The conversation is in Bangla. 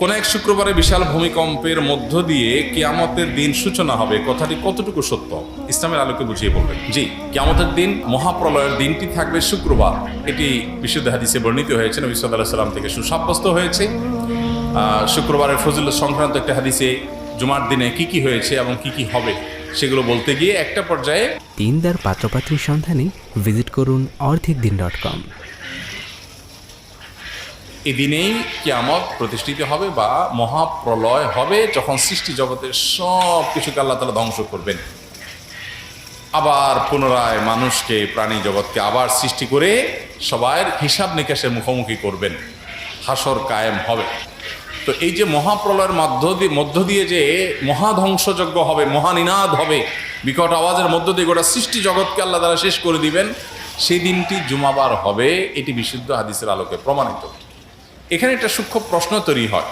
কোন এক শুক্রবারে বিশাল ভূমিকম্পের মধ্য দিয়ে কিয়ামতের দিন সূচনা হবে, কথাটি কতটুকু সত্য ইসলামের আলোকে বুঝিয়ে বলবেন। জি, কিয়ামতের দিন মহাপ্রলয়ের দিনটি থাকবে শুক্রবার। এটি বিশুদ্ধ হাদিসে বর্ণিত হয়েছে, নবী সাল্লাল্লাহু আলাইহি ওয়াসাল্লাম থেকে সুসাব্যস্ত হয়েছে। শুক্রবারের ফজিলত সংক্রান্ত একটা হাদিসে জুমার দিনে কি কি হয়েছে এবং কি কি হবে সেগুলো বলতে গিয়ে একটা পর্যায়ে দিনদার পাত্রপাত্রীর সন্ধানে ভিজিট করুন orthicdin.com। এই দিনেই কিয়ামত প্রতিষ্ঠিত হবে বা মহাপ্রলয় হবে, যখন সৃষ্টি জগতের সব কিছুকে আল্লাহ তাআলা ধ্বংস করবেন, আবার পুনরায় মানুষকে, প্রাণী জগৎকে আবার সৃষ্টি করে সবার হিসাব নিকাশের মুখোমুখি করবেন, হাসর কায়েম হবে। তো এই যে মহাপ্রলয়ের মধ্য দিয়ে যে মহাধ্বংসযজ্ঞ হবে, মহানিনাদ হবে, বিকট আওয়াজের মধ্য দিয়ে গোটা সৃষ্টি জগৎকে আল্লাহ তাআলা শেষ করে দিবেন, সেই দিনটি জুমাবার হবে। এটি বিশুদ্ধ হাদিসের আলোকে প্রমাণিত। এখানে একটা সূক্ষ্ম প্রশ্ন তৈরি হয়,